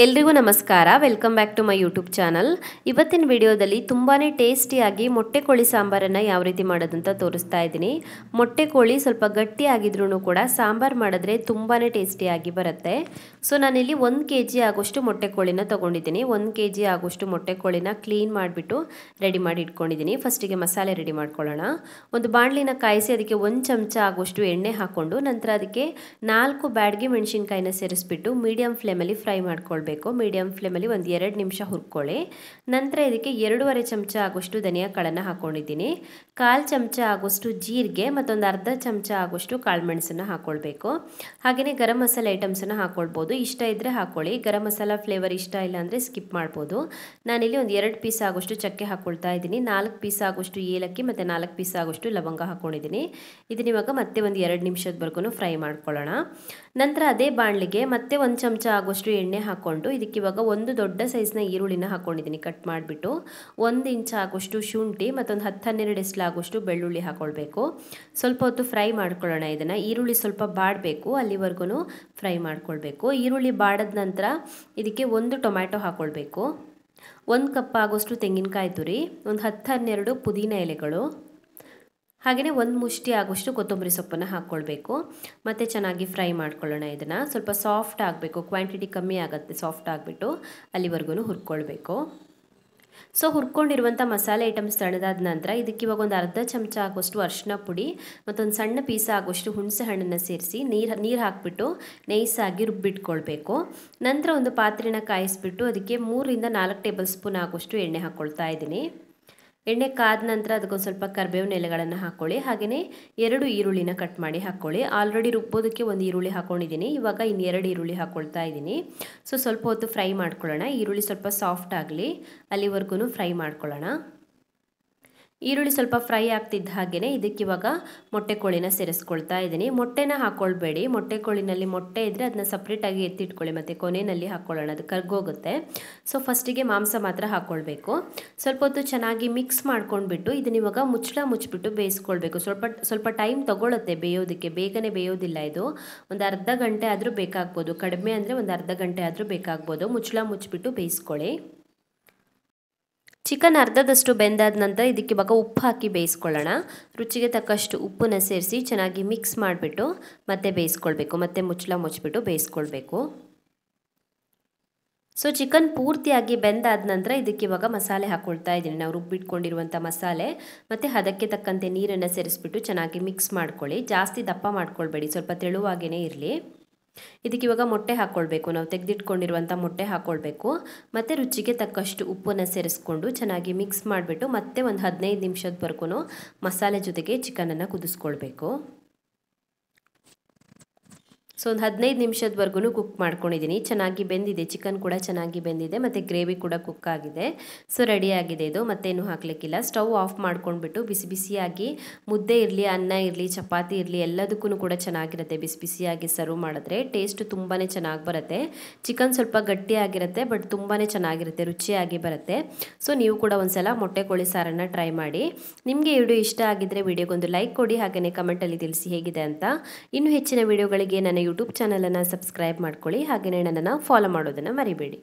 ಎಲ್ರಿಗೂ ನಮಸ್ಕಾರ. Welcome back to my YouTube channel. ಇವತ್ತಿನ ವಿಡಿಯೋದಲ್ಲಿ ತುಂಬಾ ಟೇಸ್ಟಿಯಾಗಿ ಮೊಟ್ಟೆ ಕೋಳಿ ಸಾಂಬಾರನ್ನು ಯಾವ ರೀತಿ ಮಾಡೋದಂತ ತೋರಿಸ್ತಾ ಇದ್ದೀನಿ. ಮೊಟ್ಟೆ ಕೋಳಿ ಸ್ವಲ್ಪ ಗಟ್ಟಿಯಾಗಿದ್ರೂ ಕೂಡ ಸಾಂಬಾರು ಮಾಡಿದ್ರೆ ತುಂಬಾ ಟೇಸ್ಟಿಯಾಗಿ ಬರುತ್ತೆ. ಸೊ ನಾನಿಲ್ಲಿ 1 kg ಆಗೋಷ್ಟು ಮೊಟ್ಟೆ ಕೋಳಿನ ತೊಗೊಂಡಿದ್ದೀನಿ. 1 kg ಆಗೋಷ್ಟು ಮೊಟ್ಟೆ ಕೋಳಿನ ಕ್ಲೀನ್ ಮಾಡಿಬಿಟ್ಟು ರೆಡಿ ಮಾಡಿ ಇಟ್ಕೊಂಡಿದ್ದೀನಿ. ಫಸ್ಟಿಗೆ ಮಸಾಲೆ ರೆಡಿ ಮಾಡ್ಕೊಳ್ಳೋಣ. ಒಂದು ಬಾಣಲಿನ ಕಾಯಿಸಿ ಅದಕ್ಕೆ 1 ಚಮಚ ಆಗೋಷ್ಟು ಎಣ್ಣೆ ಹಾಕ್ಕೊಂಡು ನಂತರ ಅದಕ್ಕೆ 4 ಬ್ಯಾಡಗಿ ಮೆಣಸಿನಕಾಯಿನ ಸೇರಿಸ್ಬಿಟ್ಟು ಮೀಡಿಯಂ ಫ್ಲೇಮಲ್ಲಿ ಫ್ರೈ ಮಾಡ್ಕೊಳ್ಬೇಕು. ಮೀಡಿಯಂ ಫ್ಲೇಮಲ್ಲಿ ಒಂದು 2 ನಿಮಿಷ ಹುರ್ಕೊಳ್ಳಿ. ನಂತರ ಇದಕ್ಕೆ 2.5 ಚಮಚ ಆಗೋಷ್ಟು ಧನಿಯಾ ಕಾಳನ್ನು ಹಾಕೊಂಡಿದ್ದೀನಿ. 1/4 ಚಮಚ ಆಗೋಷ್ಟು ಜೀರಿಗೆ ಮತ್ತೊಂದು ಅರ್ಧ ಚಮಚ ಆಗೋಷ್ಟು ಕಾಳುಮೆಣಸನ್ನು ಹಾಕೊಳ್ಬೇಕು. ಹಾಗೆಯೇ ಗರಂ ಮಸಾಲೆ ಐಟಮ್ಸನ್ನು ಹಾಕೊಳ್ಬೋದು. ಇಷ್ಟ ಇದ್ದರೆ ಹಾಕೊಳ್ಳಿ. ಗರಂ ಮಸಾಲ ಫ್ಲೇವರ್ ಇಷ್ಟ ಇಲ್ಲ ಅಂದರೆ ಸ್ಕಿಪ್ ಮಾಡ್ಬೋದು. ನಾನಿಲ್ಲಿ ಒಂದು 2 ಪೀಸ್ ಆಗೋಷ್ಟು ಚಕ್ಕೆ ಹಾಕೊಳ್ತಾ ಇದ್ದೀನಿ. 4 ಪೀಸ್ ಆಗೋಷ್ಟು ಏಲಕ್ಕಿ ಮತ್ತು 4 ಪೀಸ್ ಆಗೋಷ್ಟು ಲವಂಗ ಹಾಕೊಂಡಿದ್ದೀನಿ. ಇದನ್ನ ಇವಾಗ ಮತ್ತೆ ಒಂದು 2 ನಿಮಿಷದವರೆಗೂ ಫ್ರೈ ಮಾಡ್ಕೊಳ್ಳೋಣ. ನಂತರ ಅದೇ ಬಾಣಲಿಗೆ ಮತ್ತೆ 1 ಚಮಚ ಆಗೋಷ್ಟು ಎಣ್ಣೆ ಹಾಕೊಂಡು ಇದಕ್ಕೆ ಇವಾಗ ಒಂದು ದೊಡ್ಡ ಸೈಜ್ನ ಈರುಳ್ಳಿನ ಹಾಕೊಂಡಿದ್ದೀನಿ ಕಟ್ ಮಾಡಿಬಿಟ್ಟು. 1 ಇಂಚ್ ಆಗೋಷ್ಟು ಶುಂಠಿ ಮತ್ತೊಂದು 10-12 ಎಸ್ಲು ಆಗೋಷ್ಟು ಬೆಳ್ಳುಳ್ಳಿ ಹಾಕೊಳ್ಬೇಕು. ಸ್ವಲ್ಪ ಹೊತ್ತು ಫ್ರೈ ಮಾಡ್ಕೊಳ್ಳೋಣ. ಇದನ್ನು ಈರುಳ್ಳಿ ಸ್ವಲ್ಪ ಬಾಡಬೇಕು, ಅಲ್ಲಿವರೆಗೂ ಫ್ರೈ ಮಾಡ್ಕೊಳ್ಬೇಕು. ಈರುಳ್ಳಿ ಬಾಡದ ನಂತರ ಇದಕ್ಕೆ 1 ಟೊಮ್ಯಾಟೊ ಹಾಕೊಳ್ಬೇಕು. 1 ಕಪ್ ಆಗೋಷ್ಟು ತೆಂಗಿನಕಾಯಿ ತುರಿ, ಒಂದು 10-12 ಪುದೀನ ಎಲೆಗಳು, ಹಾಗೆಯೇ 1 ಮುಷ್ಟಿ ಆಗೋಷ್ಟು ಕೊತ್ತಂಬರಿ ಸೊಪ್ಪನ್ನು ಹಾಕ್ಕೊಳ್ಬೇಕು. ಮತ್ತು ಚೆನ್ನಾಗಿ ಫ್ರೈ ಮಾಡ್ಕೊಳ್ಳೋಣ. ಇದನ್ನು ಸ್ವಲ್ಪ ಸಾಫ್ಟ್ ಆಗಬೇಕು, ಕ್ವಾಂಟಿಟಿ ಕಮ್ಮಿ ಆಗುತ್ತೆ. ಸಾಫ್ಟ್ ಆಗಿಬಿಟ್ಟು ಅಲ್ಲಿವರೆಗೂ ಹುರ್ಕೊಳ್ಬೇಕು. ಸೊ ಹುರ್ಕೊಂಡಿರುವಂಥ ಮಸಾಲೆ ಐಟಮ್ಸ್ ತಣ್ಣದಾದ ನಂತರ ಇದಕ್ಕೆ ಇವಾಗ ಒಂದು ಅರ್ಧ ಚಮಚ ಆಗೋಷ್ಟು ಅರಿಶಿನ ಪುಡಿ ಮತ್ತೊಂದು ಸಣ್ಣ ಪೀಸ್ ಆಗೋಷ್ಟು ಹುಣಸೆ ಹಣ್ಣನ್ನು ಸೇರಿಸಿ ನೀರು ಹಾಕಿಬಿಟ್ಟು ನೈಸಾಗಿ ರುಬ್ಬಿಟ್ಕೊಳ್ಬೇಕು. ನಂತರ ಒಂದು ಪಾತ್ರೆನ ಕಾಯಿಸ್ಬಿಟ್ಟು ಅದಕ್ಕೆ 3-4 ಟೇಬಲ್ ಸ್ಪೂನ್ ಆಗೋಷ್ಟು ಎಣ್ಣೆ ಹಾಕ್ಕೊಳ್ತಾ ಇದ್ದೀನಿ. ಎಣ್ಣೆ ಕಾದ ನಂತರ ಅದಕ್ಕೊಂದು ಸ್ವಲ್ಪ ಕರಿಬೇವಿನ ಎಲೆಗಳನ್ನು ಹಾಕ್ಕೊಳ್ಳಿ. ಹಾಗೆಯೇ 2 ಈರುಳ್ಳಿನ ಕಟ್ ಮಾಡಿ ಹಾಕ್ಕೊಳ್ಳಿ. ಆಲ್ರೆಡಿ ರುಬ್ಬೋದಕ್ಕೆ 1 ಈರುಳ್ಳಿ ಹಾಕ್ಕೊಂಡಿದ್ದೀನಿ. ಇವಾಗ ಇನ್ನು 2 ಈರುಳ್ಳಿ ಹಾಕ್ಕೊಳ್ತಾ ಇದ್ದೀನಿ. ಸೊ ಸ್ವಲ್ಪ ಹೊತ್ತು ಫ್ರೈ ಮಾಡ್ಕೊಳ್ಳೋಣ. ಈರುಳ್ಳಿ ಸ್ವಲ್ಪ ಸಾಫ್ಟ್ ಆಗಲಿ, ಅಲ್ಲಿವರೆಗೂ ಫ್ರೈ ಮಾಡ್ಕೊಳ್ಳೋಣ. ಈರುಳ್ಳಿ ಸ್ವಲ್ಪ ಫ್ರೈ ಆಗ್ತಿದ್ದ ಹಾಗೆಯೇ ಇದಕ್ಕೆ ಇವಾಗ ಮೊಟ್ಟೆ ಕೋಳಿನ ಸೇರಿಸ್ಕೊಳ್ತಾ ಇದ್ದೀನಿ. ಮೊಟ್ಟೆನ ಹಾಕ್ಕೊಳ್ಬೇಡಿ. ಮೊಟ್ಟೆ ಕೋಳಿನಲ್ಲಿ ಮೊಟ್ಟೆ ಇದ್ದರೆ ಅದನ್ನ ಸಪ್ರೇಟಾಗಿ ಎತ್ತಿಟ್ಕೊಳ್ಳಿ, ಮತ್ತು ಕೊನೆಯಲ್ಲಿ ಹಾಕ್ಕೊಳ್ಳೋಣ, ಅದು ಕರ್ಗೋಗುತ್ತೆ. ಸೊ ಫಸ್ಟಿಗೆ ಮಾಂಸ ಮಾತ್ರ ಹಾಕ್ಕೊಳ್ಬೇಕು. ಸ್ವಲ್ಪ ಹೊತ್ತು ಚೆನ್ನಾಗಿ ಮಿಕ್ಸ್ ಮಾಡ್ಕೊಂಡ್ಬಿಟ್ಟು ಇದನ್ನ ಇವಾಗ ಮುಚ್ಚಿಬಿಟ್ಟು ಬೇಯಿಸ್ಕೊಳ್ಬೇಕು. ಸ್ವಲ್ಪ ಟೈಮ್ ತೊಗೊಳುತ್ತೆ ಬೇಯೋದಕ್ಕೆ, ಬೇಗನೆ ಬೇಯೋದಿಲ್ಲ ಇದು. ಒಂದು ಅರ್ಧ ಗಂಟೆ ಆದರೂ ಬೇಕಾಗ್ಬೋದು, ಕಡಿಮೆ ಅಂದರೆ ಒಂದು ಅರ್ಧ ಗಂಟೆ ಆದರೂ ಬೇಕಾಗ್ಬೋದು. ಮುಚ್ಚಿಬಿಟ್ಟು ಬೇಯಿಸ್ಕೊಳ್ಳಿ. ಚಿಕನ್ ಅರ್ಧದಷ್ಟು ಬೆಂದಾದ ನಂತರ ಇದಕ್ಕೆ ಇವಾಗ ಉಪ್ಪು ಹಾಕಿ ಬೇಯಿಸ್ಕೊಳ್ಳೋಣ. ರುಚಿಗೆ ತಕ್ಕಷ್ಟು ಉಪ್ಪನ್ನ ಸೇರಿಸಿ ಚೆನ್ನಾಗಿ ಮಿಕ್ಸ್ ಮಾಡಿಬಿಟ್ಟು ಮತ್ತೆ ಬೇಯಿಸ್ಕೊಳ್ಬೇಕು. ಮತ್ತೆ ಮುಚ್ಚಿಬಿಟ್ಟು ಬೇಯಿಸ್ಕೊಳ್ಬೇಕು. ಸೊ ಚಿಕನ್ ಪೂರ್ತಿಯಾಗಿ ಬೆಂದಾದ ನಂತರ ಇದಕ್ಕೆ ಇವಾಗ ಮಸಾಲೆ ಹಾಕ್ಕೊಳ್ತಾ ಇದ್ದೀನಿ. ನಾವು ರುಬ್ಬಿಟ್ಕೊಂಡಿರುವಂಥ ಮಸಾಲೆ ಮತ್ತು ಅದಕ್ಕೆ ತಕ್ಕಂತೆ ನೀರನ್ನು ಸೇರಿಸ್ಬಿಟ್ಟು ಚೆನ್ನಾಗಿ ಮಿಕ್ಸ್ ಮಾಡ್ಕೊಳ್ಳಿ. ಜಾಸ್ತಿ ದಪ್ಪ ಮಾಡ್ಕೊಳ್ಬೇಡಿ, ಸ್ವಲ್ಪ ತೆಳುವಾಗೇ ಇರಲಿ. ಇದಕ್ಕೆ ಇವಾಗ ಮೊಟ್ಟೆ ಹಾಕ್ಕೊಳ್ಬೇಕು. ನಾವು ತೆಗೆದಿಟ್ಕೊಂಡಿರುವಂಥ ಮೊಟ್ಟೆ ಹಾಕ್ಕೊಳ್ಬೇಕು. ಮತ್ತು ರುಚಿಗೆ ತಕ್ಕಷ್ಟು ಉಪ್ಪನ್ನು ಸೇರಿಸ್ಕೊಂಡು ಚೆನ್ನಾಗಿ ಮಿಕ್ಸ್ ಮಾಡಿಬಿಟ್ಟು ಮತ್ತೆ ಒಂದು 15 ನಿಮಿಷದವರೆಗೂ ಮಸಾಲೆ ಜೊತೆಗೆ ಚಿಕನನ್ನು ಕುದಿಸ್ಕೊಳ್ಬೇಕು. ಸೊ ಒಂದು 15 ನಿಮಿಷದವರೆಗೂ ಕುಕ್ ಮಾಡ್ಕೊಂಡಿದ್ದೀನಿ. ಚೆನ್ನಾಗಿ ಬೆಂದಿದೆ, ಚಿಕನ್ ಕೂಡ ಚೆನ್ನಾಗಿ ಬೆಂದಿದೆ ಮತ್ತು ಗ್ರೇವಿ ಕೂಡ ಕುಕ್ ಆಗಿದೆ. ಸೊ ರೆಡಿಯಾಗಿದೆ ಇದು. ಮತ್ತೇನು ಹಾಕಲಿಕ್ಕಿಲ್ಲ. ಸ್ಟವ್ ಆಫ್ ಮಾಡ್ಕೊಂಡ್ಬಿಟ್ಟು ಬಿಸಿಯಾಗಿ ಮುದ್ದೆ ಇರಲಿ, ಅನ್ನ ಇರಲಿ, ಚಪಾತಿ ಇರಲಿ, ಎಲ್ಲದಕ್ಕೂ ಕೂಡ ಚೆನ್ನಾಗಿರುತ್ತೆ. ಬಿಸಿಯಾಗಿ ಸರ್ವ್ ಮಾಡಿದ್ರೆ ಟೇಸ್ಟ್ ತುಂಬಾ ಚೆನ್ನಾಗಿ ಬರುತ್ತೆ. ಚಿಕನ್ ಸ್ವಲ್ಪ ಗಟ್ಟಿಯಾಗಿರುತ್ತೆ, ಬಟ್ ತುಂಬಾ ಚೆನ್ನಾಗಿರುತ್ತೆ, ರುಚಿಯಾಗಿ ಬರುತ್ತೆ. ಸೊ ನೀವು ಕೂಡ ಒಂದ್ಸಲ ಮೊಟ್ಟೆ ಕೋಳಿ ಸಾರನ್ನು ಟ್ರೈ ಮಾಡಿ. ನಿಮಗೆ ಈ ವಿಡಿಯೋ ಇಷ್ಟ ಆಗಿದ್ದರೆ ವಿಡಿಯೋಗೊಂದು ಲೈಕ್ ಕೊಡಿ, ಹಾಗೆಯೇ ಕಮೆಂಟಲ್ಲಿ ತಿಳಿಸಿ ಹೇಗಿದೆ ಅಂತ. ಇನ್ನೂ ಹೆಚ್ಚಿನ ವಿಡಿಯೋಗಳಿಗೆ ನನ್ನ ಯೂಟ್ಯೂಬ್ ಚಾನಲನ್ನು ಸಬ್ಸ್ಕ್ರೈಬ್ ಮಾಡ್ಕೊಳ್ಳಿ. ಹಾಗೆಯೇ ನನ್ನನ್ನು ಫಾಲೋ ಮಾಡೋದನ್ನು ಮರಿಬೇಡಿ.